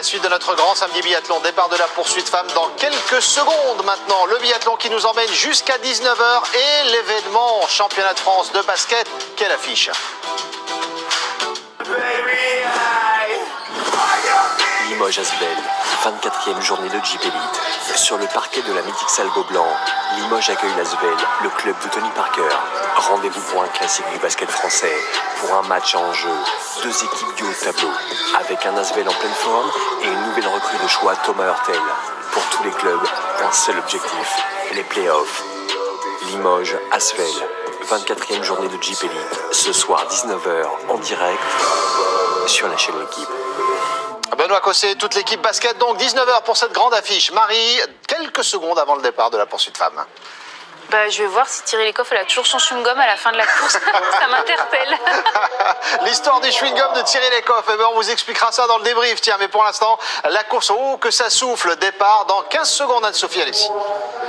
suite de notre grand samedi biathlon. Départ de la poursuite femme dans quelques secondes maintenant. Le biathlon qui nous emmène jusqu'à 19 h et l'événement championnat de France de basket. Quelle affiche! Limoges-Asvel, 24e journée de Jeep Elite. Sur le parquet de la mythique salle Gobelin, Limoges accueille l'Asvel, le club de Tony Parker. Rendez-vous pour un classique du basket français, pour un match en jeu. Deux équipes du haut de tableau, avec un Asvel en pleine forme et une nouvelle recrue de choix, Thomas Hurtel. Pour tous les clubs, un seul objectif, les playoffs. Limoges-Asvel, 24e journée de Jeep Elite. Ce soir 19 h en direct sur la chaîne L'équipe. Benoît Cosset, toute l'équipe basket, donc 19 h pour cette grande affiche. Marie, quelques secondes avant le départ de la poursuite femme. Je vais voir si Thierry Lecoff elle a toujours son chewing-gum à la fin de la course. Ça m'interpelle. L'histoire du chewing-gum de Thierry Lecoff, on vous expliquera ça dans le débrief. Tiens, mais pour l'instant, la course, oh que ça souffle, départ dans 15 secondes, Anne-Sophie Alexis.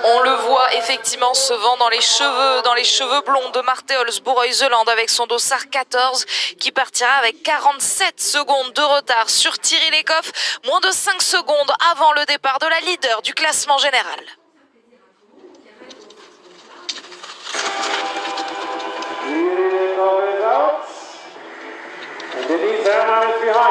On le voit effectivement se vend dans les cheveux blonds de Marte Olsbourg-Heuseland avec son dossard 14 qui partira avec 47 secondes de retard sur Thierry Lecoff, moins de 5 secondes avant le départ de la leader du classement général.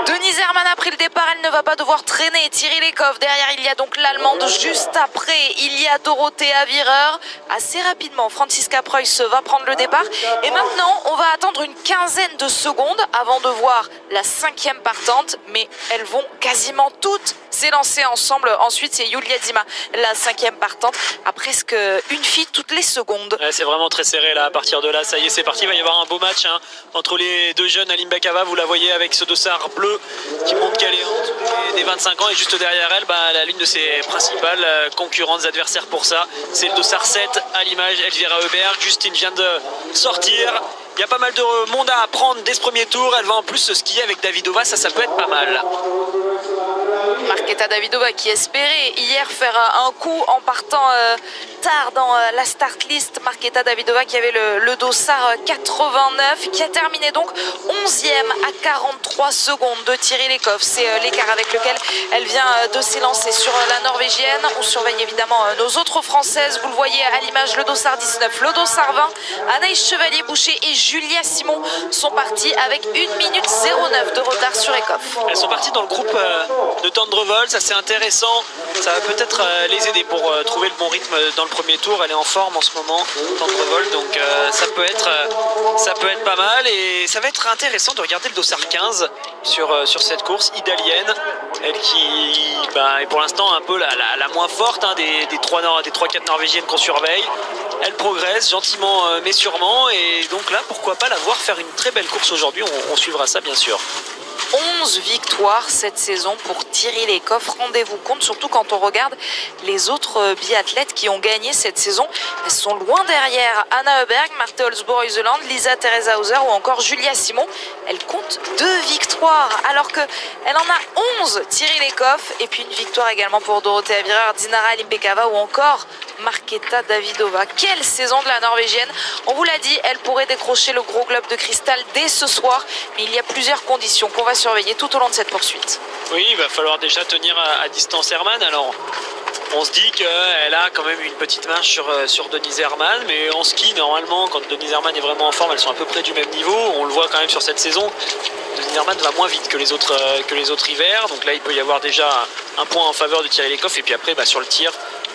Denise Herrmann a pris le départ, elle ne va pas devoir traîner Thierry Lecoff. Derrière, il y a donc l'Allemande. Juste après, il y a Dorothée Avireur. Assez rapidement, Franziska Preuss va prendre le départ. Et maintenant, on va attendre une quinzaine de secondes avant de voir la 5e partante. Mais elles vont quasiment toutes s'élancer ensemble. Ensuite, c'est Yulia Dima, la 5e partante, à presque une fille toutes les secondes. Ouais, c'est vraiment très serré là. À partir de là, ça y est, c'est parti. Il va y avoir un beau match entre les deux jeunes. Aline Bakava, vous la voyez avec ce dossard bleu qui montre qu'elle est en dessous des 25 ans. Et juste derrière elle, l'une de ses principales concurrentes, adversaires pour ça, c'est le dossard 7 à l'image, Elvira Heuberg. Justine vient de sortir. Il y a pas mal de monde à prendre dès ce premier tour. Elle va en plus se skier avec Davidova, ça peut être pas mal. Marketa Davidova qui espérait hier faire un coup en partant tard dans la start list. Marketa Davidova qui avait le dossard 89, qui a terminé donc 11e à 43 secondes de Thierry Lecoff. C'est l'écart avec lequel elle vient de s'élancer sur la Norvégienne. On surveille évidemment nos autres Françaises. Vous le voyez à l'image, le dossard 19, le dossard 20. Anaïs Chevalier-Boucher et Julia Simon sont partis avec 1 minute 09 de retard sur Lecoff. Elles sont parties dans le groupe de Tendrevol, ça c'est intéressant, ça va peut-être les aider pour trouver le bon rythme dans le premier tour. Elle est en forme en ce moment, Tendrevol, donc ça peut être pas mal et ça va être intéressant de regarder le dossard 15 sur cette course. Idalienne, elle qui est pour l'instant un peu la moins forte des 3-4 norvégiennes qu'on surveille. Elle progresse gentiment mais sûrement, et donc là pourquoi pas la voir faire une très belle course aujourd'hui. On suivra ça bien sûr. 11 victoires cette saison pour Thierry Lecoff. Rendez-vous compte, surtout quand on regarde les autres biathlètes qui ont gagné cette saison. Elles sont loin derrière. Anna Heuberg, Marte Olsbourg-Heuseland, Lisa Teresa Hauser ou encore Julia Simon. Elle compte 2 victoires alors qu'elle en a 11, Thierry Lecoff. Et puis une victoire également pour Dorothée Avireur, Dinara Limbekava ou encore Marketa Davidova. Quelle saison de la Norvégienne! On vous l'a dit, elle pourrait décrocher le gros globe de cristal dès ce soir. Mais il y a plusieurs conditions qu'on va surveiller tout au long de cette poursuite. Oui, il va falloir déjà tenir à distance Herrmann. Alors, on se dit qu'elle a quand même une petite marche sur Denise Herrmann, mais en ski, normalement, quand Denise Herrmann est vraiment en forme, elles sont à peu près du même niveau. On le voit quand même sur cette saison. Denise Herrmann va moins vite que les autres hivers. Donc là, il peut y avoir déjà un point en faveur de Thierry Lecoff. Et puis après, sur le tir,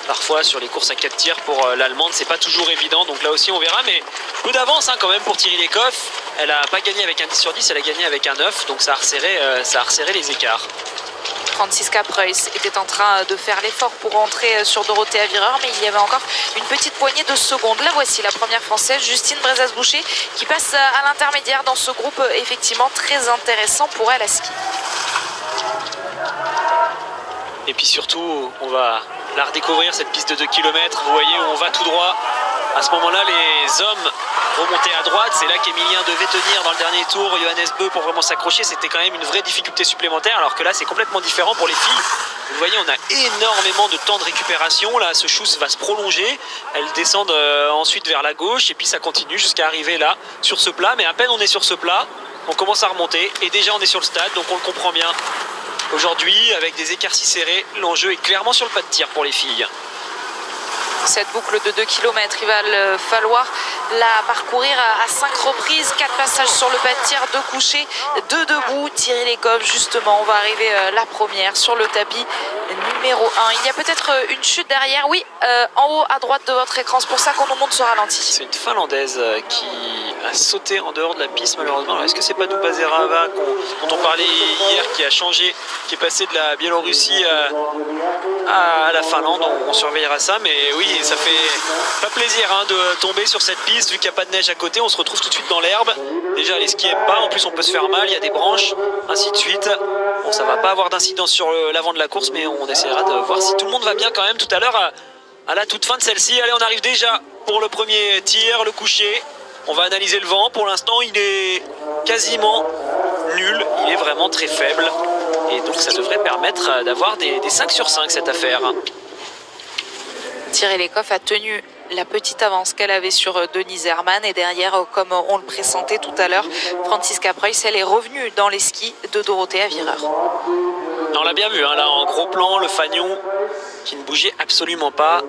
parfois sur les courses à 4 tirs pour l'Allemande, c'est pas toujours évident. Donc là aussi, on verra. Mais peu d'avance quand même pour Thierry Lecoff. Elle n'a pas gagné avec un 10 sur 10, elle a gagné avec un 9. Donc ça a resserré les écarts. Franziska Preuss était en train de faire l'effort pour rentrer sur Dorothée Avireur, mais il y avait encore une petite poignée de secondes. La voici, la première française, Justine Brezas-Boucher, qui passe à l'intermédiaire dans ce groupe effectivement très intéressant pour elle à ski. Et puis surtout, on va la redécouvrir, cette piste de 2 km. Vous voyez où on va tout droit. À ce moment-là, les hommes remontaient à droite. C'est là qu'Emilien devait tenir dans le dernier tour. Johannes Beu pour vraiment s'accrocher. C'était quand même une vraie difficulté supplémentaire. Alors que là, c'est complètement différent pour les filles. Vous voyez, on a énormément de temps de récupération. Là, ce chousse va se prolonger. Elles descendent ensuite vers la gauche. Et puis ça continue jusqu'à arriver là, sur ce plat. Mais à peine on est sur ce plat, on commence à remonter. Et déjà, on est sur le stade. Donc on le comprend bien. Aujourd'hui, avec des écarts si serrés, l'enjeu est clairement sur le pas de tir pour les filles. Cette boucle de 2 km, il va falloir la parcourir à 5 reprises, 4 passages sur le pas de tir, 2 couchés, 2 debout. Thierry Lecoff, justement, on va arriver la première sur le tapis numéro 1. Il y a peut-être une chute derrière, oui, en haut à droite de votre écran, c'est pour ça qu'on nous montre ce ralenti. C'est une Finlandaise qui a sauté en dehors de la piste malheureusement. Est-ce que c'est pas Dupazerava dont on parlait hier, qui a changé, qui est passé de la Biélorussie à la Finlande? On surveillera ça, mais oui, ça fait pas plaisir hein, de tomber sur cette piste vu qu'il n'y a pas de neige à côté. On se retrouve tout de suite dans l'herbe. Déjà les skis n'aiment pas, en plus on peut se faire mal, il y a des branches, ainsi de suite. Bon, ça va pas avoir d'incidence sur l'avant de la course, mais on essaiera de voir si tout le monde va bien quand même tout à l'heure à la toute fin de celle-ci. Allez, on arrive déjà pour le premier tir, le coucher. On va analyser le vent. Pour l'instant, il est quasiment nul. Il est vraiment très faible. Et donc, ça devrait permettre d'avoir des 5 sur 5, cette affaire. Thierry Lecoff a tenu la petite avance qu'elle avait sur Denise Herrmann. Et derrière, comme on le pressentait tout à l'heure, Franziska Preuss, elle est revenue dans les skis de Dorothea Virer. On l'a bien vu, hein, là, en gros plan, le fanion qui ne bougeait absolument pas.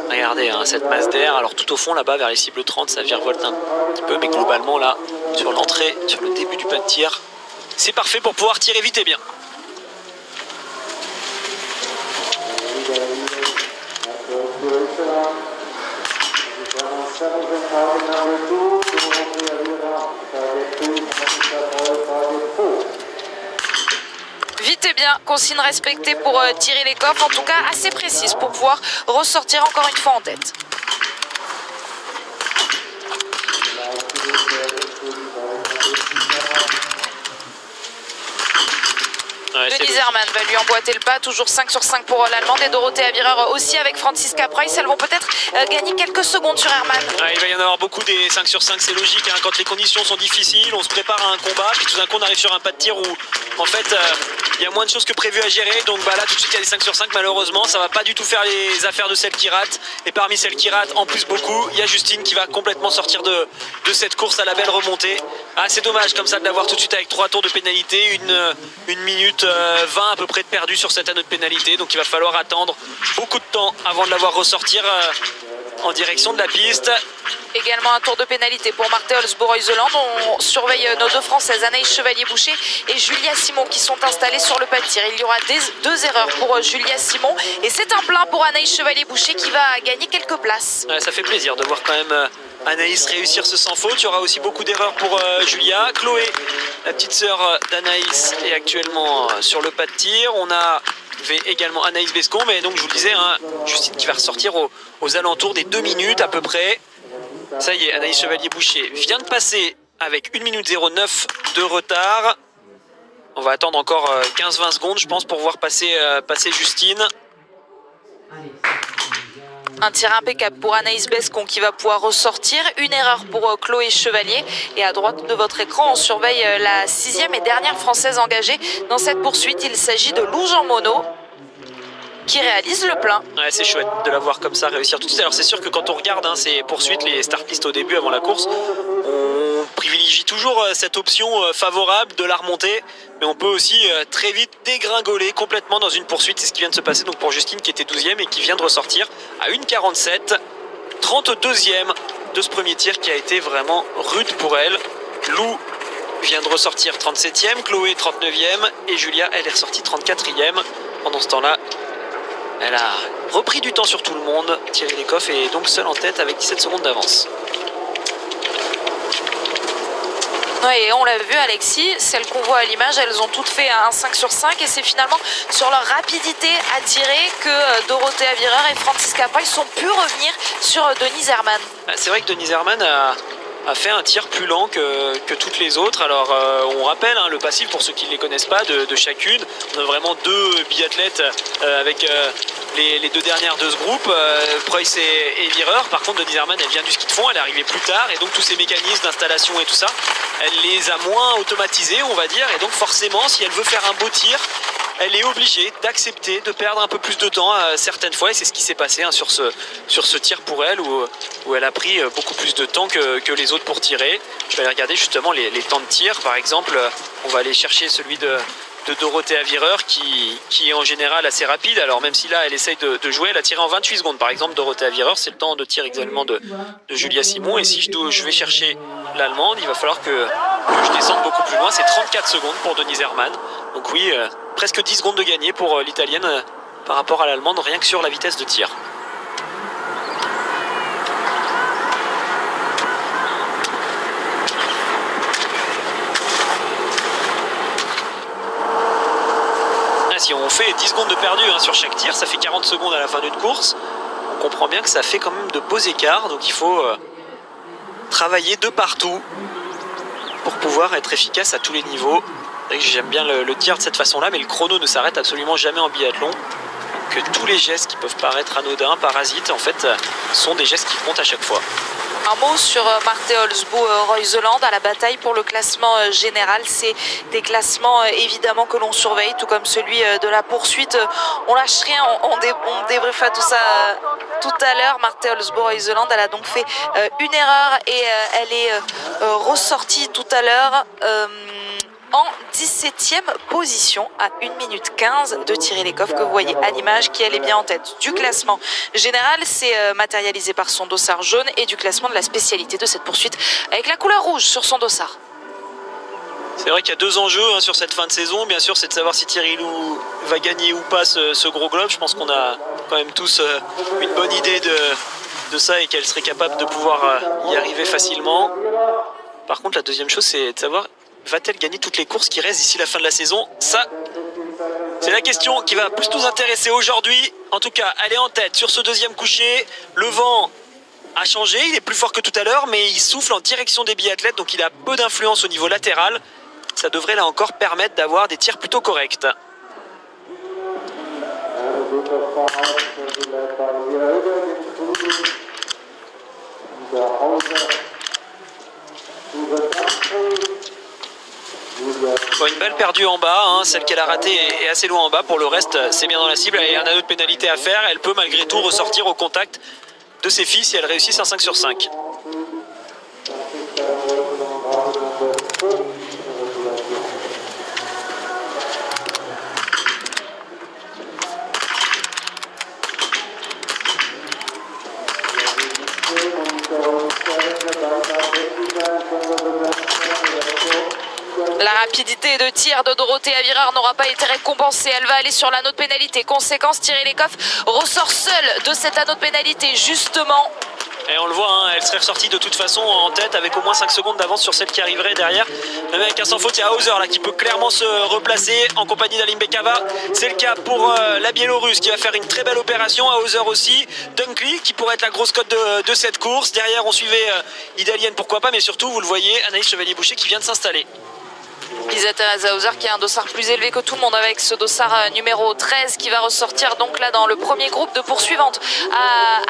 Regardez hein, cette masse d'air. Alors tout au fond là-bas vers les cibles 30 ça virevolte un petit peu, mais globalement là sur l'entrée, sur le début du pas de tir, c'est parfait pour pouvoir tirer vite et bien. Vite et bien, consigne respectée pour Thierry Lecoff, en tout cas assez précise pour pouvoir ressortir encore une fois en tête. Ouais, Denise Herrmann va lui emboîter le pas, toujours 5 sur 5 pour l'Allemande et Dorothea Virer aussi avec Franziska Preuss. Elles vont peut-être gagner quelques secondes sur Herrmann. Ouais, il va y en avoir beaucoup des 5 sur 5, c'est logique. Hein, quand les conditions sont difficiles, on se prépare à un combat, puis tout d'un coup on arrive sur un pas de tir où en fait il y a moins de choses que prévu à gérer. Donc bah, là tout de suite il y a des 5 sur 5, malheureusement ça va pas du tout faire les affaires de celles qui ratent. Et parmi celles qui ratent, en plus beaucoup, il y a Justine qui va complètement sortir de cette course à la belle remontée. Ah, c'est dommage comme ça de l'avoir tout de suite avec 3 tours de pénalité, une minute 20 à peu près de perdu sur cet anneau de pénalité. Donc il va falloir attendre beaucoup de temps avant de la voir ressortir en direction de la piste. Également un tour de pénalité pour Marthe Holzbourg-Heuseland. On surveille nos deux Françaises, Anaïs Chevalier-Boucher et Julia Simon, qui sont installées sur le pas de tir. Il y aura 2 erreurs pour Julia Simon et c'est un plein pour Anaïs Chevalier-Boucher qui va gagner quelques places. Ouais, ça fait plaisir de voir quand même Anaïs réussir ce sans faute. Il y aura aussi beaucoup d'erreurs pour Julia. Chloé, la petite sœur d'Anaïs, est actuellement sur le pas de tir. On a également Anaïs Bescon, mais donc je vous le disais, hein, Justine qui va ressortir aux alentours des 2 minutes à peu près. Ça y est, Anaïs Chevalier-Boucher vient de passer avec 1 minute 09 de retard. On va attendre encore 15-20 secondes, je pense, pour voir passer Justine. Un tir impeccable pour Anaïs Bescon qui va pouvoir ressortir. Une erreur pour Chloé Chevalier. Et à droite de votre écran, on surveille la 6e et dernière Française engagée dans cette poursuite. Il s'agit de Lou Jean Monod qui réalise le plein. Ouais, c'est chouette de la voir comme ça réussir tout de suite. Alors c'est sûr que quand on regarde ces poursuites, les start list au début avant la course, on privilégie toujours cette option favorable de la remontée, mais on peut aussi très vite dégringoler complètement dans une poursuite. C'est ce qui vient de se passer donc pour Justine qui était 12e et qui vient de ressortir à 1,47, 32e de ce premier tir qui a été vraiment rude pour elle. Lou vient de ressortir 37e, Chloé 39e et Julia, elle est ressortie 34e. Pendant ce temps-là, elle a repris du temps sur tout le monde. Thierry Lecoff est donc seul en tête avec 17 secondes d'avance. Ouais, et on l'a vu, Alexis, celles qu'on voit à l'image, elles ont toutes fait un 5 sur 5 et c'est finalement sur leur rapidité à tirer que Dorothea Virer et Franziska Preuss ont pu revenir sur Denise Herrmann. C'est vrai que Denise Herrmann a fait un tir plus lent que toutes les autres. Alors on rappelle le passif pour ceux qui ne les connaissent pas de chacune. On a vraiment 2 biathlètes avec les 2 dernières de ce groupe, Preuss et Virer. Par contre Denise Herrmann, elle vient du ski de fond, elle est arrivée plus tard et donc tous ces mécanismes d'installation et tout ça, elle les a moins automatisés on va dire, et donc forcément si elle veut faire un beau tir, elle est obligée d'accepter de perdre un peu plus de temps certaines fois, et c'est ce qui s'est passé sur ce tir pour elle où elle a pris beaucoup plus de temps que les autres pour tirer. Je vais aller regarder justement les temps de tir. Par exemple, on va aller chercher celui de Dorothea Wierer qui est en général assez rapide. Alors même si là elle essaye de jouer, elle a tiré en 28 secondes par exemple. Dorothea Wierer, c'est le temps de tir également de Julia Simon. Et si je vais chercher l'allemande, il va falloir que je descende beaucoup plus loin. C'est 34 secondes pour Denise Herrmann. Donc oui, presque 10 secondes de gagné pour l'italienne par rapport à l'allemande, rien que sur la vitesse de tir. Si on fait 10 secondes de perdu sur chaque tir, ça fait 40 secondes à la fin d'une course. On comprend bien que ça fait quand même de beaux écarts. Donc il faut travailler de partout pour pouvoir être efficace à tous les niveaux. J'aime bien le tir de cette façon-là, mais le chrono ne s'arrête absolument jamais en biathlon. Donc tous les gestes qui peuvent paraître anodins, parasites, en fait, sont des gestes qui comptent à chaque fois. Un mot sur Marte Olsbo-Reuseland à la bataille pour le classement général. C'est des classements évidemment que l'on surveille, tout comme celui de la poursuite. On lâche rien, on débriefa tout ça tout à l'heure. Marte Olsbo-Reuseland, elle a donc fait une erreur et elle est ressortie tout à l'heure en 17e position à 1 minute 15 de Thierry Lecoff, que vous voyez à l'image, qui elle est bien en tête du classement général. C'est matérialisé par son dossard jaune, et du classement de la spécialité de cette poursuite avec la couleur rouge sur son dossard. C'est vrai qu'il y a deux enjeux sur cette fin de saison. Bien sûr, c'est de savoir si Thierry Lou va gagner ou pas ce gros globe. Je pense qu'on a quand même tous une bonne idée de ça et qu'elle serait capable de pouvoir y arriver facilement. Par contre, la deuxième chose, c'est de savoir, va-t-elle gagner toutes les courses qui restent d'ici la fin de la saison? Ça, c'est la question qui va plus nous intéresser aujourd'hui. En tout cas, elle est en tête sur ce deuxième coucher. Le vent a changé, il est plus fort que tout à l'heure, mais il souffle en direction des biathlètes, donc il a peu d'influence au niveau latéral. Ça devrait là encore permettre d'avoir des tirs plutôt corrects. Bon, une balle perdue en bas, celle qu'elle a ratée est assez loin en bas. Pour le reste, c'est bien dans la cible. Elle a un anneau de pénalité à faire. Elle peut malgré tout ressortir au contact de ses filles si elle réussit un 5 sur 5. La rapidité de tir de Dorothea Wierer n'aura pas été récompensée. Elle va aller sur l'anneau de pénalité. Conséquence, Thierry Lecoff ressort seul de cet anneau de pénalité, justement. Et on le voit, elle serait ressortie de toute façon en tête avec au moins 5 secondes d'avance sur celle qui arriverait derrière. Même avec un sans faute, il y a Hauser là, qui peut clairement se replacer en compagnie d'Aline Bekava. C'est le cas pour la Biélorusse qui va faire une très belle opération. Hauser aussi. Dunkley qui pourrait être la grosse cote de cette course. Derrière, on suivait l'Italienne, pourquoi pas, mais surtout, vous le voyez, Anaïs Chevalier-Boucher qui vient de s'installer. Lisa-Theresa Hauser qui a un dossard plus élevé que tout le monde avec ce dossard numéro 13 qui va ressortir donc là dans le premier groupe de poursuivantes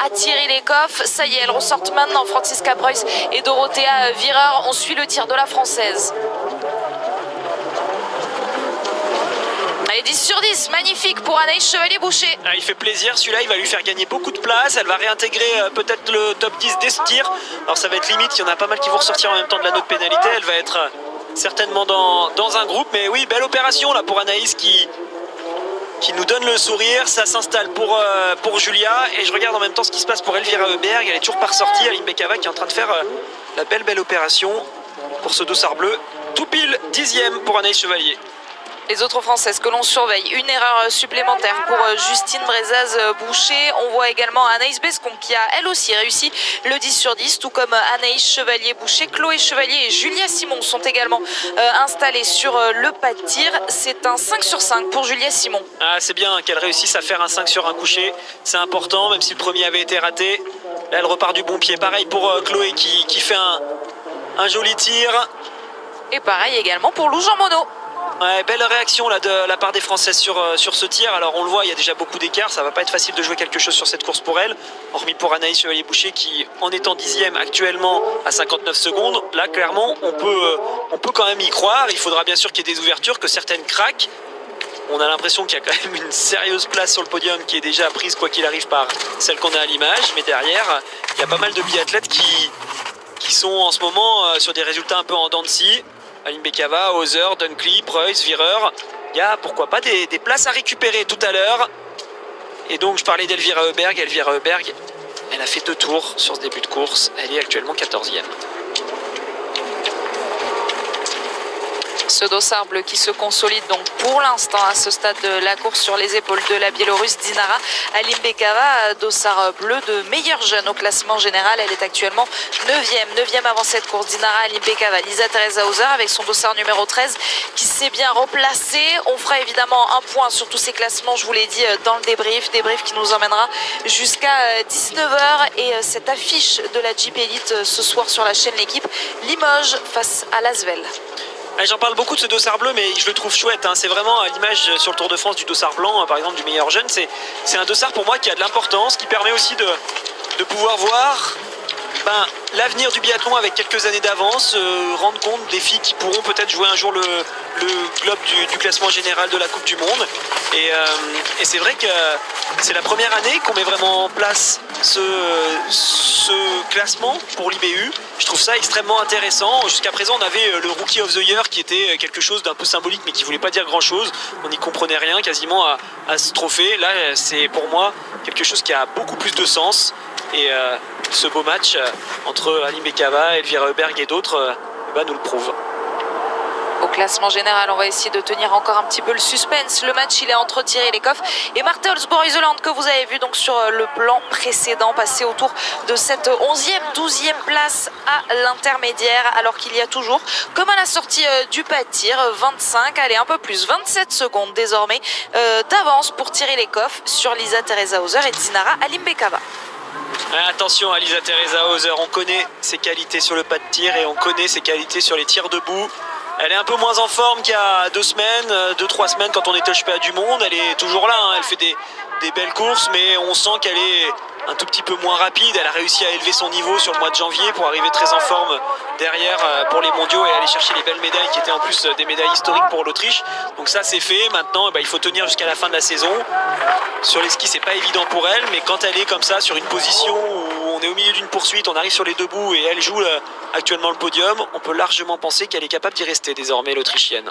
à Thierry Lecoff. Ça y est, elles ressortent maintenant, Franziska Preuss et Dorothea Wierer. On suit le tir de la Française. Allez, 10 sur 10, magnifique pour Anaïs Chevalier-Boucher. Ah, il fait plaisir, celui-là il va lui faire gagner beaucoup de place. Elle va réintégrer peut-être le top 10 des tirs. Alors ça va être limite, il y en a pas mal qui vont ressortir en même temps de la note pénalité. Elle va être certainement dans un groupe, mais oui, belle opération là pour Anaïs qui nous donne le sourire. Ça s'installe pour Julia, et je regarde en même temps ce qui se passe pour Elvira Heuberg. Elle est toujours pas ressortie. Aline Bekava qui est en train de faire la belle opération pour ce dossard bleu. Tout pile 10e pour Anaïs Chevalier. Les autres Françaises que l'on surveille, une erreur supplémentaire pour Justine Brezaz-Boucher. On voit également Anaïs Bescon qui a elle aussi réussi le 10 sur 10, tout comme Anaïs Chevalier-Boucher. Chloé Chevalier et Julia Simon sont également installées sur le pas de tir. C'est un 5 sur 5 pour Julia Simon. Ah, c'est bien qu'elle réussisse à faire un 5 sur un coucher. C'est important, même si le premier avait été raté. Là, elle repart du bon pied. Pareil pour Chloé qui fait un joli tir. Et pareil également pour Lou Jean Monod. Ouais, belle réaction là, de la part des Françaises sur ce tir. Alors on le voit, il y a déjà beaucoup d'écart. Ça va pas être facile de jouer quelque chose sur cette course pour elle. Hormis pour Anaïs Chevalier-Boucher qui, en étant 10e actuellement à 59 secondes, là clairement on peut quand même y croire. Il faudra bien sûr qu'il y ait des ouvertures, que certaines craquent. On a l'impression qu'il y a quand même une sérieuse place sur le podium qui est déjà prise quoi qu'il arrive par celle qu'on a à l'image. Mais derrière, il y a pas mal de biathlètes qui sont en ce moment sur des résultats un peu en dents de scie. Aline Bekava, Hauser, Dunkley, Preuss, Wierer. il y a pourquoi pas des places à récupérer tout à l'heure. Et donc je parlais d'Elvira Heuberg. Elvira Heuberg, elle a fait 2 tours sur ce début de course. Elle est actuellement 14e. Ce dossard bleu qui se consolide donc pour l'instant à ce stade de la course sur les épaules de la Biélorusse Dinara Alimbekova. Dossard bleu de meilleure jeune au classement général. Elle est actuellement 9e avant cette course. Dinara Alimbekova, Lisa Teresa Hauser avec son dossard numéro 13 qui s'est bien replacé. On fera évidemment un point sur tous ces classements, je vous l'ai dit dans le débrief qui nous emmènera jusqu'à 19h et cette affiche de la Jeep Elite ce soir sur la chaîne L'équipe, Limoges face à l'Asvel. J'en parle beaucoup de ce dossard bleu, mais je le trouve chouette. C'est vraiment à l'image sur le Tour de France du dossard blanc, par exemple du meilleur jeune. C'est un dossard pour moi qui a de l'importance, qui permet aussi de pouvoir voir l'avenir du biathlon avec quelques années d'avance, rendre compte des filles qui pourront peut-être jouer un jour le globe du classement général de la Coupe du Monde. Et c'est vrai que c'est la première année qu'on met vraiment en place ce classement pour l'IBU. Je trouve ça extrêmement intéressant. Jusqu'à présent, on avait le Rookie of the Year qui était quelque chose d'un peu symbolique, mais qui voulait pas dire grand-chose. On n'y comprenait rien quasiment à ce trophée. Là, c'est pour moi quelque chose qui a beaucoup plus de sens. Et ce beau match entre Alimbekova, Elvira Heuberg et d'autres nous le prouve. Au classement général, on va essayer de tenir encore un petit peu le suspense. Le match, il est entre Thierry Lecoff et Marte Holzboe-Iseland, que vous avez vu donc sur le plan précédent, passer autour de cette 11e, 12e place à l'intermédiaire, alors qu'il y a toujours, comme à la sortie du pas de tir, 25, allez un peu plus, 27 secondes désormais d'avance pour Thierry Lecoff sur Lisa Teresa Hauser et Dinara Alimbekova. Attention à Lisa Teresa Hauser, on connaît ses qualités sur le pas de tir et on connaît ses qualités sur les tirs debout. Elle est un peu moins en forme qu'il y a 2 semaines, 2-3 semaines quand on était au championnat du monde. Elle est toujours là, elle fait des belles courses, mais on sent qu'elle est un tout petit peu moins rapide. Elle a réussi à élever son niveau sur le mois de janvier pour arriver très en forme derrière pour les mondiaux et aller chercher les belles médailles qui étaient en plus des médailles historiques pour l'Autriche. Donc ça c'est fait. Maintenant il faut tenir jusqu'à la fin de la saison. Sur les skis c'est pas évident pour elle, mais quand elle est comme ça sur une position où on est au milieu d'une poursuite, on arrive sur les 2 bouts et elle joue actuellement le podium, on peut largement penser qu'elle est capable d'y rester désormais, l'Autrichienne.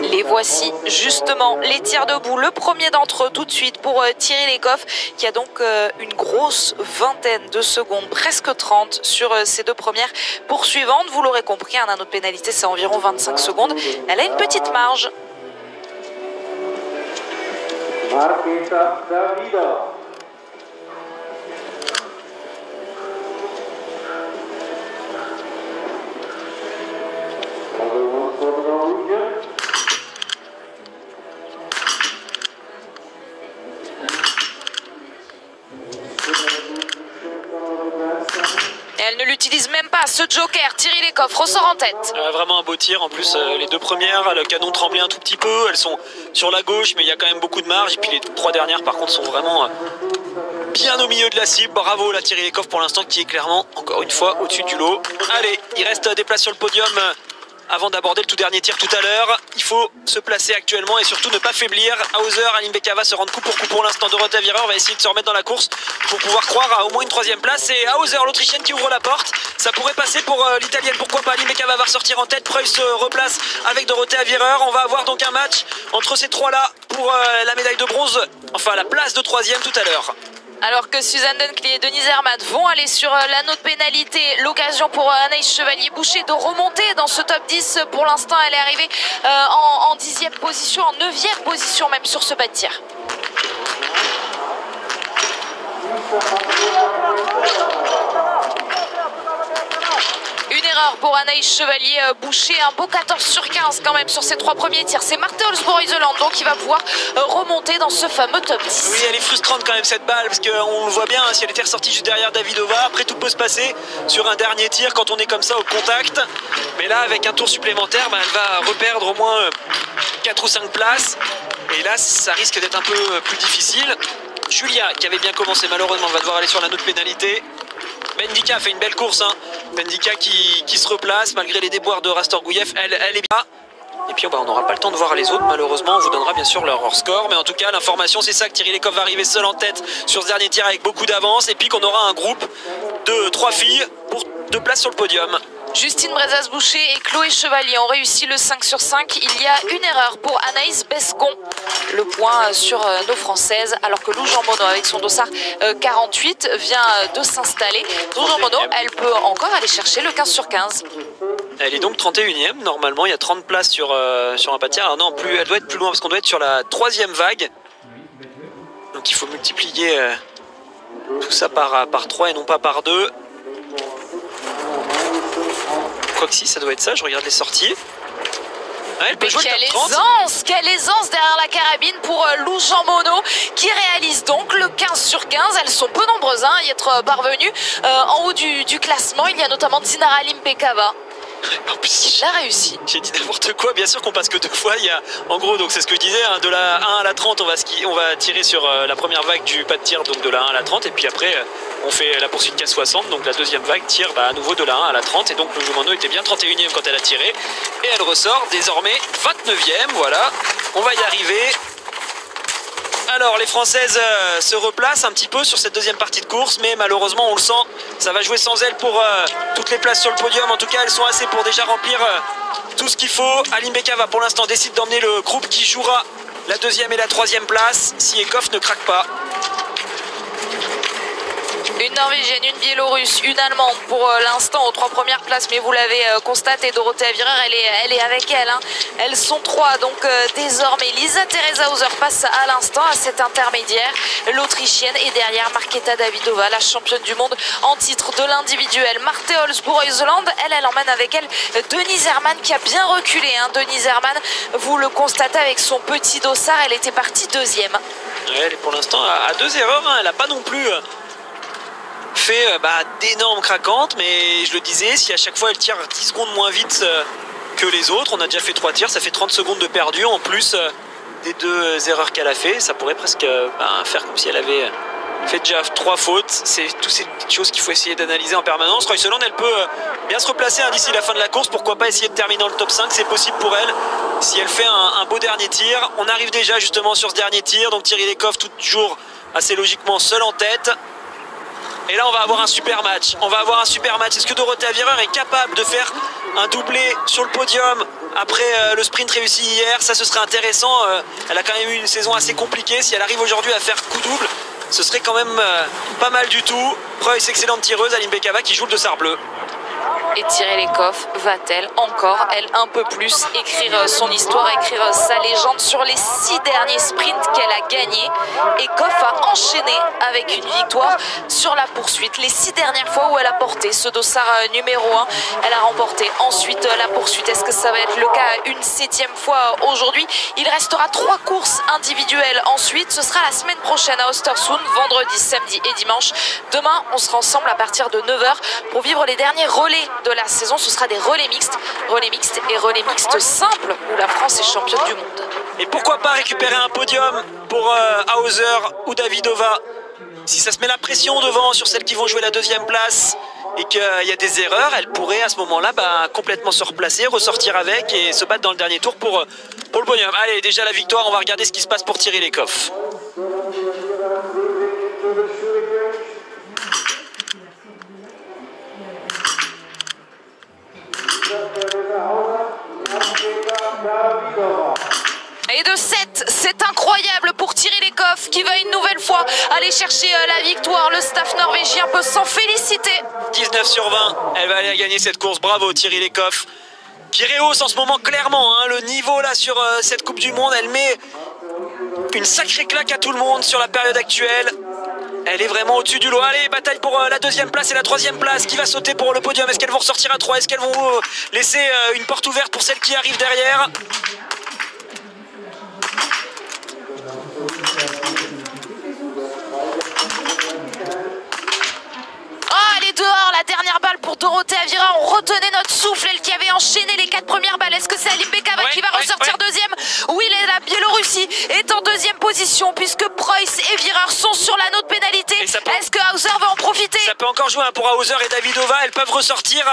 Les voici justement, les tirs debout. Le premier d'entre eux tout de suite pour Thierry Lecoff qui a donc une grosse vingtaine de secondes, presque 30 sur ces 2 premières poursuivantes. Vous l'aurez compris, un anneau de pénalité c'est environ 25 secondes. Elle a une petite marge. Elle ne l'utilise même pas, ce joker. Thierry Lecoff ressort en tête. Vraiment un beau tir. En plus, les 2 premières, le canon tremblait un tout petit peu. Elles sont sur la gauche, mais il y a quand même beaucoup de marge. Et puis les 3 dernières, par contre, sont vraiment bien au milieu de la cible. Bravo, la Thierry Lecoff pour l'instant, qui est clairement, encore une fois, au-dessus du lot. Allez, il reste des places sur le podium. Avant d'aborder le tout dernier tir tout à l'heure, il faut se placer actuellement et surtout ne pas faiblir. Hauser, Alimbekova se rendent coup pour l'instant. Dorothea Virer va essayer de se remettre dans la course pour pouvoir croire à au moins une 3e place. Et Hauser, l'Autrichienne, qui ouvre la porte. Ça pourrait passer pour l'Italienne, pourquoi pas. Alimbekova va ressortir en tête. Preuss se replace avec Dorothea Virer. On va avoir donc un match entre ces 3-là pour la médaille de bronze, enfin la place de 3e tout à l'heure. Alors que Suzanne Dunkley et Denise Hermat vont aller sur l'anneau de pénalité, l'occasion pour Anaïs Chevalier-Boucher de remonter dans ce top 10. Pour l'instant, elle est arrivée en 10e position, en 9e position même sur ce pas de tir. Une erreur pour Anaïs Chevalier-Boucher, un beau 14 sur 15 quand même sur ses 3 premiers tirs. C'est Marte Holzboe-Iseland donc qui va pouvoir remonter dans ce fameux top 10. Oui, elle est frustrante quand même cette balle, parce qu'on le voit bien, si elle était ressortie juste derrière Davidova, après tout peut se passer sur un dernier tir quand on est comme ça au contact. Mais là, avec un tour supplémentaire, elle va reperdre au moins 4 ou 5 places. Et là, ça risque d'être un peu plus difficile. Julia, qui avait bien commencé, malheureusement, va devoir aller sur l'anneau de pénalité. Bendika a fait une belle course, Bendika qui se replace malgré les déboires de Rastorgouyev, elle est bien. Et puis on n'aura pas le temps de voir les autres, malheureusement on vous donnera bien sûr leur score. Mais en tout cas l'information c'est ça, que Thierry Lecoff va arriver seul en tête sur ce dernier tir avec beaucoup d'avance. Et puis qu'on aura un groupe de 3 filles pour 2 places sur le podium. Justine Brezas-Boucher et Chloé Chevalier ont réussi le 5 sur 5. Il y a une erreur pour Anaïs Bescon. Le point sur nos Françaises, alors que Lou Jean Monod avec son dossard 48 vient de s'installer. Lou Jean Monod, elle peut encore aller chercher le 15 sur 15. Elle est donc 31e. Normalement, il y a 30 places sur un pas de tir. Alors non, elle doit être plus loin parce qu'on doit être sur la 3e vague. Donc il faut multiplier tout ça par 3 et non pas par 2. Quoique si, ça doit être ça. Je regarde les sorties. Ouais, elle peut jouer le top 30. Quelle aisance derrière la carabine pour Lou Jean Monod qui réalise donc le 15 sur 15. Elles sont peu nombreuses à y être parvenues. En haut du classement, il y a notamment Dinara Limpekava. En plus, il a réussi. J'ai dit n'importe quoi, bien sûr qu'on passe que 2 fois. Il y a, en gros, donc c'est ce que je disais, hein, de la 1 à la 30, on va tirer sur la première vague du pas de tir, donc de la 1 à la 30, et puis après on fait la poursuite qu'à 60, donc la deuxième vague tire à nouveau de la 1 à la 30, et donc le Lou Jean Monod était bien 31e quand elle a tiré, et elle ressort désormais 29e, voilà, on va y arriver. Alors les Françaises se replacent un petit peu sur cette deuxième partie de course, mais malheureusement on le sent, ça va jouer sans elles pour toutes les places sur le podium. En tout cas elles sont assez pour déjà remplir tout ce qu'il faut. Aline Bekava pour l'instant décide d'emmener le groupe qui jouera la deuxième et la troisième place si Ekoff ne craque pas. Une Norvégienne, une Biélorusse, une Allemande pour l'instant aux 3 premières places, mais vous l'avez constaté, Dorothea Virer, elle est avec elle. Hein. Elles sont 3, donc désormais Lisa Teresa Hauser passe à l'instant à cet intermédiaire, l'Autrichienne, et derrière Markéta Davidova, la championne du monde en titre de l'individuel. Marthe Holzbourg-Heuseland, elle emmène avec elle Denise Herrmann qui a bien reculé. Hein. Denise Herrmann, vous le constatez avec son petit dossard, elle était partie 2e. Ouais, elle est pour l'instant à 2 erreurs, hein. Elle n'a pas non plus fait d'énormes craquantes, mais je le disais, si à chaque fois elle tire 10 secondes moins vite que les autres, on a déjà fait 3 tirs, ça fait 30 secondes de perdu en plus des 2 erreurs qu'elle a fait, ça pourrait presque faire comme si elle avait fait déjà 3 fautes. C'est toutes ces petites choses qu'il faut essayer d'analyser en permanence. Reuseland, elle peut bien se replacer d'ici la fin de la course, pourquoi pas essayer de terminer dans le top 5, c'est possible pour elle si elle fait un beau dernier tir. On arrive déjà justement sur ce dernier tir, donc Thierry Lecoff toujours assez logiquement seul en tête. Et là on va avoir un super match. Est-ce que Dorothea Virer est capable de faire un doublé sur le podium après le sprint réussi hier? Ça, ce serait intéressant. Elle a quand même eu une saison assez compliquée. Si elle arrive aujourd'hui à faire coup double, ce serait quand même pas mal du tout. Preuss, excellente tireuse, Aline Bekava qui joue le dossard bleu. Et Thierry Lecoff va-t-elle encore, elle, un peu plus, écrire son histoire, écrire sa légende sur les 6 derniers sprints qu'elle a gagnés? Ekoff a enchaîné avec une victoire sur la poursuite. Les 6 dernières fois où elle a porté ce dossard numéro 1, elle a remporté ensuite la poursuite. Est-ce que ça va être le cas une 7e fois aujourd'hui? Il restera 3 courses individuelles ensuite. Ce sera la semaine prochaine à Östersund, vendredi, samedi et dimanche. Demain, on sera ensemble à partir de 9h pour vivre les derniers relais de la saison. Ce sera des relais mixtes et relais mixtes simples où la France est championne du monde. Et pourquoi pas récupérer un podium pour Hauser ou Davidova? Si ça se met la pression devant sur celles qui vont jouer la 2e place et qu'il y a des erreurs, elle pourrait à ce moment-là complètement se replacer, ressortir avec et se battre dans le dernier tour pour le podium. Allez, déjà la victoire, on va regarder ce qui se passe pour Thierry Lecoff. Et de 7, c'est incroyable pour Thierry Lecoff qui va une nouvelle fois aller chercher la victoire. Le staff norvégien peut s'en féliciter. 19 sur 20, elle va aller gagner cette course. Bravo Thierry Lecoff qui rehausse en ce moment clairement le niveau là sur cette Coupe du Monde. Elle met une sacrée claque à tout le monde sur la période actuelle. Elle est vraiment au-dessus du lot. Allez, bataille pour la 2e place et la 3e place. Qui va sauter pour le podium? Est-ce qu'elles vont ressortir à 3? Est-ce qu'elles vont laisser une porte ouverte pour celles qui arrivent derrière? Dehors, la dernière balle pour Dorothea Virer. On retenait notre souffle, elle qui avait enchaîné les 4 premières balles. Est-ce que c'est Aline Bekava qui va ressortir 2e? Oui, la Biélorussie est en 2e position puisque Preuss et Virer sont sur l'anneau de pénalité. Est-ce que Hauser va en profiter? Ça peut encore jouer hein, pour Hauser et Davidova. Elles peuvent ressortir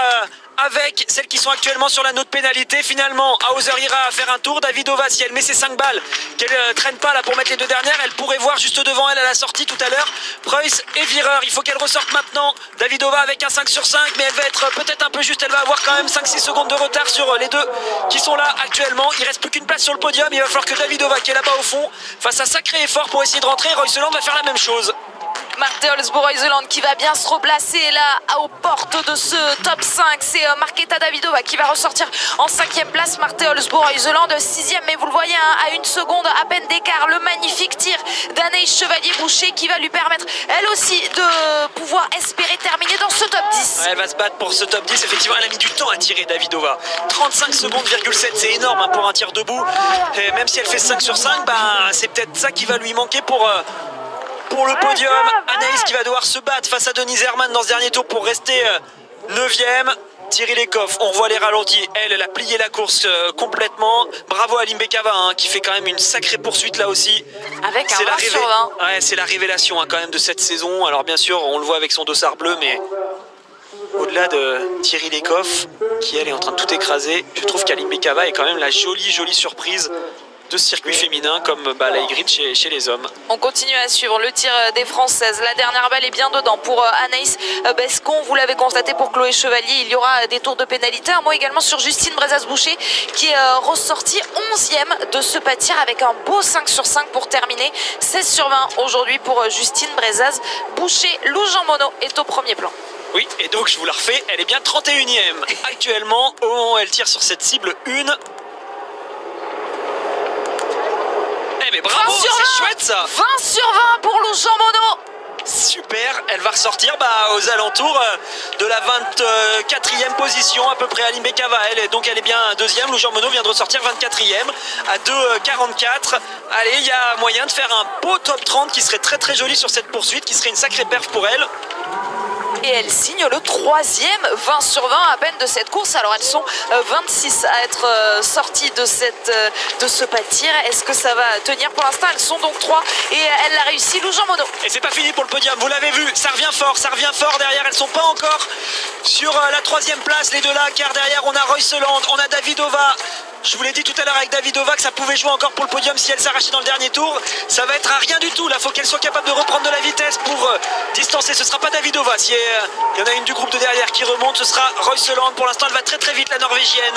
avec celles qui sont actuellement sur la note pénalité. Finalement, Hauser ira faire un tour. Davidova, si elle met ses 5 balles, qu'elle traîne pas là pour mettre les 2 dernières, elle pourrait voir juste devant elle à la sortie tout à l'heure Preuss et Wierer. Il faut qu'elle ressorte maintenant. Davidova avec un 5 sur 5, mais elle va être peut-être un peu juste. Elle va avoir quand même 5-6 secondes de retard sur les deux qui sont là actuellement. Il reste plus qu'une place sur le podium. Il va falloir que Davidova, qui est là-bas au fond, fasse un sacré effort pour essayer de rentrer. Royseland va faire la même chose. Marte Holzboe-Royseland qui va bien se replacer là aux portes de ce top 5. C'est Marketa Davidova qui va ressortir en 5e place. Marte Holzboe-Royseland 6e, mais vous le voyez hein, à 1 seconde à peine d'écart. Le magnifique tir d'Anaïs Chevalier-Boucher qui va lui permettre elle aussi de pouvoir espérer terminer dans ce top 10. Ouais, elle va se battre pour ce top 10. Effectivement, elle a mis du temps à tirer Davidova. 35 secondes,7, c'est énorme hein, pour un tir debout. Et même si elle fait 5 sur 5, bah, c'est peut-être ça qui va lui manquer pour le podium. Anaïs qui va devoir se battre face à Denise Herrmann dans ce dernier tour pour rester 9e. Thierry Lecoff, on revoit les ralentis. Elle a plié la course complètement. Bravo à Limbekava hein, qui fait quand même une sacrée poursuite là aussi. Avec un 20 sur 20. Ouais, c'est la révélation hein, quand même de cette saison. Alors bien sûr, on le voit avec son dossard bleu, mais au-delà de Thierry Lecoff, qui elle est en train de tout écraser, je trouve qu'Alimbekava est quand même la jolie surprise de ce circuit féminin comme la Y chez les hommes. On continue à suivre le tir des Françaises. La dernière balle est bien dedans pour Anaïs Bescon. Vous l'avez constaté pour Chloé Chevalier. Il y aura des tours de pénalité. Un mot également sur Justine Brezaz-Boucher qui est ressortie 11e de ce pâtir avec un beau 5 sur 5 pour terminer. 16 sur 20 aujourd'hui pour Justine Brezaz-Boucher. Lou Jean Monod est au premier plan. Oui, et donc je vous la refais, elle est bien 31e actuellement au moment où elle tire sur cette cible 1. Mais bravo, c'est chouette ça. 20 sur 20 pour Lou Jean Monod. Super, elle va ressortir aux alentours de la 24e position à peu près à Limbekava. Donc elle est bien 2e. Lou Jean Monod vient de ressortir 24e à 2,44. Allez, il y a moyen de faire un beau top 30 qui serait très joli sur cette poursuite, qui serait une sacrée perf pour elle. Et elle signe le 3e 20 sur 20 à peine de cette course. Alors elles sont 26 à être sorties de ce pâtir. Est-ce que ça va tenir? Pour l'instant elles sont donc 3 et elle l'a réussi, Lou Jean Monod. Et c'est pas fini pour le podium, vous l'avez vu, ça revient fort derrière. Elles sont pas encore sur la 3e place les deux là, car derrière on a Royseland, on a Davidova. Je vous l'ai dit tout à l'heure avec Davidova que ça pouvait jouer encore pour le podium si elle s'arrachait dans le dernier tour. Ça va être à rien du tout. Là, il faut qu'elle soit capable de reprendre de la vitesse pour distancer. Ce ne sera pas Davidova. Si il y en a une du groupe de derrière qui remonte, ce sera Royseland. Pour l'instant, elle va très vite, la Norvégienne.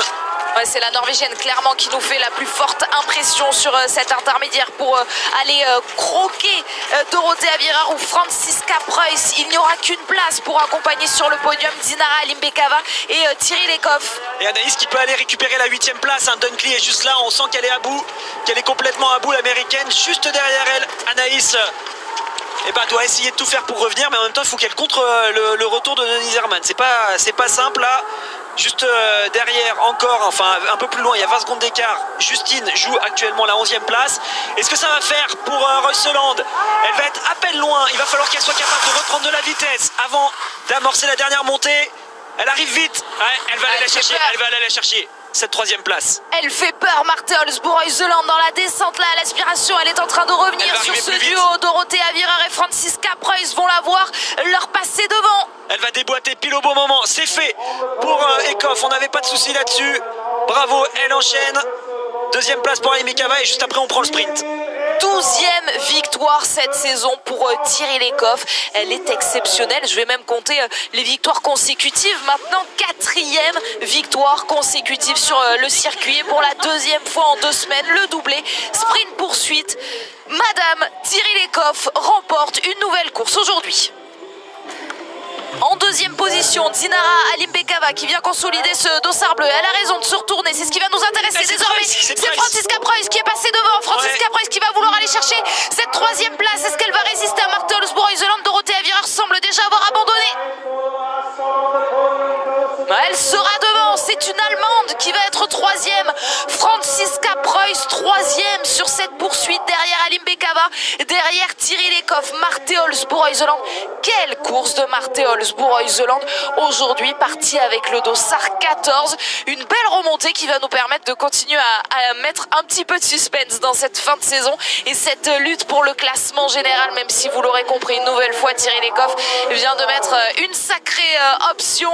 Ouais, c'est la Norvégienne clairement qui nous fait la plus forte impression sur cet intermédiaire pour aller croquer Dorothea Virar ou Franziska Preuss. Il n'y aura qu'une place pour accompagner sur le podium Dinara Limbekava et Thierry Lecoff. Et Anaïs qui peut aller récupérer la 8e place. Dunkley est juste là, on sent qu'elle est à bout, qu'elle est complètement à bout, l'américaine. Juste derrière elle, Anaïs doit essayer de tout faire pour revenir, mais en même temps il faut qu'elle contre le retour de Denise Herrmann. C'est pas simple là. Juste derrière encore, enfin un peu plus loin, il y a 20 secondes d'écart. Justine joue actuellement la 11e place. Est-ce que ça va faire pour Royseland? Elle va être à peine loin. Il va falloir qu'elle soit capable de reprendre de la vitesse avant d'amorcer la dernière montée. Elle arrive vite. Ouais, elle va aller la chercher. Cette 3e place. Elle fait peur, Marte Holzboe-Royseland dans la descente là à l'aspiration. Elle est en train de revenir sur ce duo. Dorothea Virar et Franziska Preuss vont la voir leur passer devant. Elle va déboîter pile au bon moment. C'est fait pour Eckhoff. On n'avait pas de souci là-dessus. Bravo, elle enchaîne. 2e place pour Limbekava et juste après on prend le sprint. 12e victoire cette saison pour Thierry Lecoff. Elle est exceptionnelle. Je vais même compter les victoires consécutives. Maintenant, 4e victoire consécutive sur le circuit. Et pour la 2e fois en 2 semaines, le doublé sprint poursuite. Madame Thierry Lecoff remporte une nouvelle course aujourd'hui. En 2e position, Dinara Limbekava qui vient consolider ce dossard bleu. Elle a raison de se retourner, c'est ce qui va nous intéresser désormais. C'est Franziska Preuss qui est passée devant. Franziska Preuss qui va vouloir aller chercher cette 3e place. Est-ce qu'elle va résister à Marte Holzboe-Royseland? Dorothea Virar semble déjà avoir abandonné. Elle sera devant, c'est c'est une Allemande qui va être 3e. Franziska Preuss 3e sur cette poursuite derrière Alim Bekava, derrière Thierry Lecoff, Marte Holzbourg-Heuseland. Quelle course de Marte Holzbourg-Heuseland aujourd'hui, partie avec le dossard 14. Une belle remontée qui va nous permettre de continuer à mettre un petit peu de suspense dans cette fin de saison et cette lutte pour le classement général, même si vous l'aurez compris, une nouvelle fois Thierry Lecoff vient de mettre une sacrée option,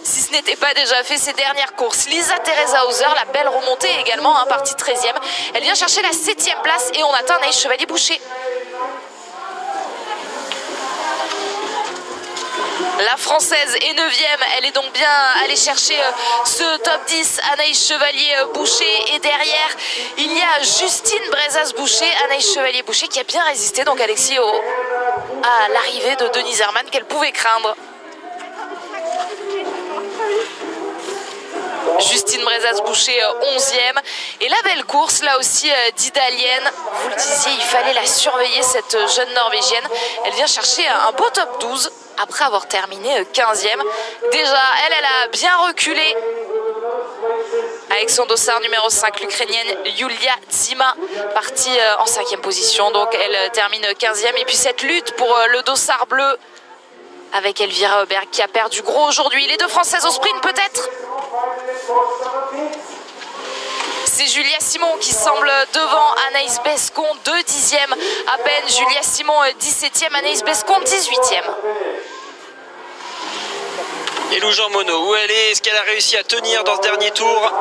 si ce n'était pas déjà fait, ces dernières courses. Lisa Teresa Hauser, la belle remontée également, partie 13e. Elle vient chercher la 7e place et on atteint Anaïs Chevalier-Boucher. La Française est 9e, elle est donc bien allée chercher ce top 10, Anaïs Chevalier-Boucher. Et derrière, il y a Justine Brezas-Boucher, Anaïs Chevalier-Boucher qui a bien résisté, donc Alexis, à l'arrivée de Denise Herrmann qu'elle pouvait craindre. Justine Brezas-Boucher 11e. Et la belle course, là aussi d'Idalienne. Vous le disiez, il fallait la surveiller, cette jeune Norvégienne. Elle vient chercher un beau top 12 après avoir terminé 15e. Déjà, elle a bien reculé avec son dossard numéro 5, l'Ukrainienne Yulia Zima, partie en 5e position. Donc elle termine 15e. Et puis cette lutte pour le dossard bleu avec Elvira Auberg qui a perdu gros aujourd'hui. Les deux Françaises au sprint peut-être. C'est Julia Simon qui semble devant Anaïs Bescon, 2 10e à peine. Julia Simon 17e, Anaïs Bescon 18e. Et Lou Jean Monod, où elle est? Est-ce qu'elle a réussi à tenir dans ce dernier tour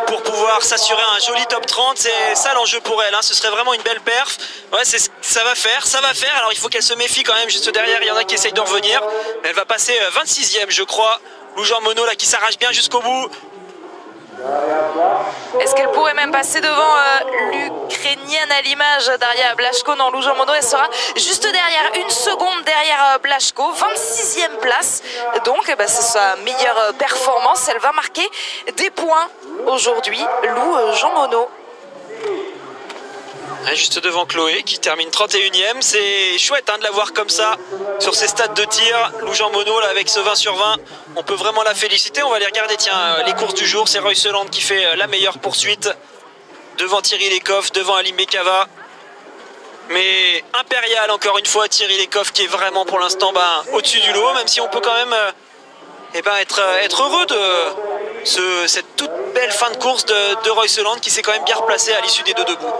pour pouvoir s'assurer un joli top 30? C'est ça l'enjeu pour elle, hein. Ce serait vraiment une belle perf. Ouais, ça va faire. Alors il faut qu'elle se méfie quand même. Juste derrière, il y en a qui essayent de revenir. Elle va passer 26e, je crois. Lou Jean Monod là qui s'arrache bien jusqu'au bout. Est-ce qu'elle pourrait même passer devant l'Ukrainienne à l'image, Daria Blaszko? Non, Lou Jean Monod, elle sera juste derrière, 1 seconde derrière Blaszko, 26e place. Donc c'est sa meilleure performance. Elle va marquer des points aujourd'hui, Lou Jean Monod. Juste devant Chloé qui termine 31e. C'est chouette de la voir comme ça sur ses stats de tir. Lou Jean Monod là, avec ce 20 sur 20, on peut vraiment la féliciter. On va aller regarder les courses du jour. C'est Reuseland qui fait la meilleure poursuite devant Thierry Lecoff, devant Alim Bekava. Mais impérial encore une fois, Thierry Lecoff qui est vraiment pour l'instant au-dessus du lot, même si on peut quand même être heureux de cette toute belle fin de course de Reuseland qui s'est quand même bien replacé à l'issue des deux debout.